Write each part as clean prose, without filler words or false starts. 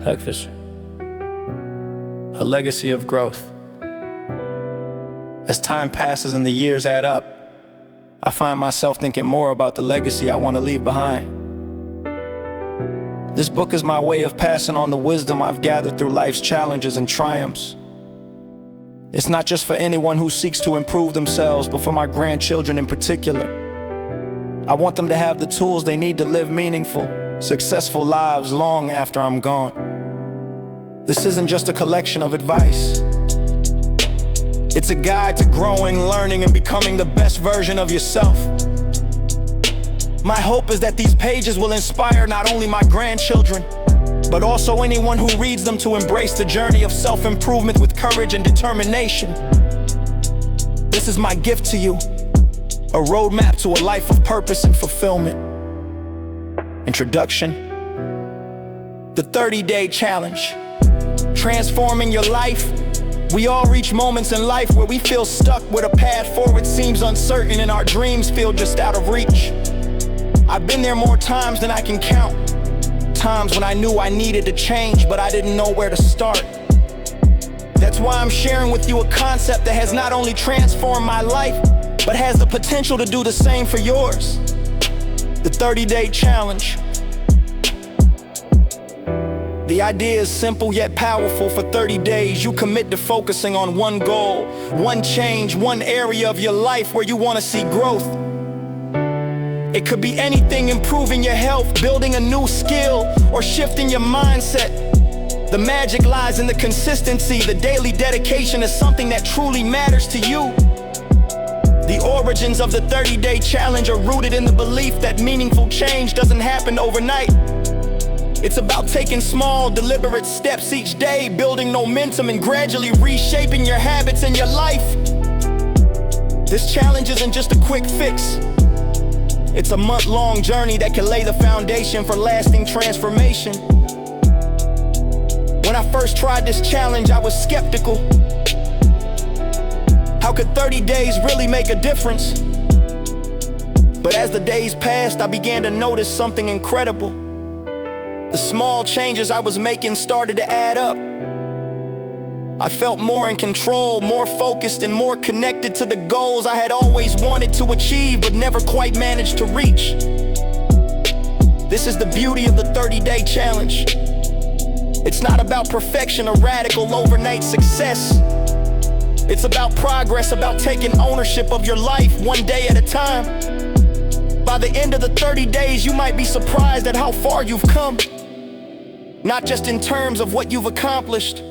Breakfast. A legacy of growth. As time passes and the years add up, I find myself thinking more about the legacy I want to leave behind. This book is my way of passing on the wisdom I've gathered through life's challenges and triumphs. It's not just for anyone who seeks to improve themselves, but for my grandchildren in particular. I want them to have the tools they need to live meaningful, successful lives long after I'm gone. This isn't just a collection of advice. It's a guide to growing, learning, and becoming the best version of yourself. My hope is that these pages will inspire not only my grandchildren, but also anyone who reads them to embrace the journey of self-improvement with courage and determination. This is my gift to you, a roadmap to a life of purpose and fulfillment. Introduction. The 30-day challenge. Transforming your life. We all reach moments in life where we feel stuck, where the path forward seems uncertain and our dreams feel just out of reach. I've been there more times than I can count. Times when I knew I needed to change, but I didn't know where to start. That's why I'm sharing with you a concept that has not only transformed my life, but has the potential to do the same for yours. The 30-day challenge. The idea is simple yet powerful. For 30 days, you commit to focusing on one goal, one change, one area of your life where you want to see growth. It could be anything: improving your health, building a new skill, or shifting your mindset. The magic lies in the consistency. The daily dedication is something that truly matters to you. The origins of the 30-day challenge are rooted in the belief that meaningful change doesn't happen overnight. It's about taking small, deliberate steps each day, building momentum and gradually reshaping your habits and your life. This challenge isn't just a quick fix. It's a month-long journey that can lay the foundation for lasting transformation. When I first tried this challenge, I was skeptical. How could 30 days really make a difference? But as the days passed, I began to notice something incredible. The small changes I was making started to add up. I felt more in control, more focused, and more connected to the goals I had always wanted to achieve but never quite managed to reach. This is the beauty of the 30-day challenge. It's not about perfection or radical overnight success. It's about progress, about taking ownership of your life one day at a time. By the end of the 30 days, you might be surprised at how far you've come. Not just in terms of what you've accomplished,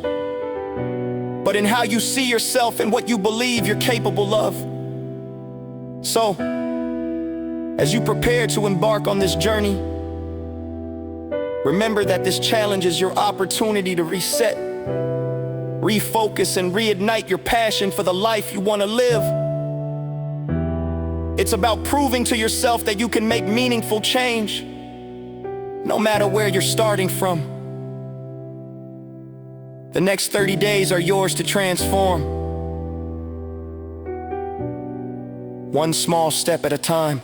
but in how you see yourself and what you believe you're capable of. So, as you prepare to embark on this journey, remember that this challenge is your opportunity to reset, refocus, and reignite your passion for the life you want to live. It's about proving to yourself that you can make meaningful change, no matter where you're starting from. The next 30 days are yours to transform. One small step at a time.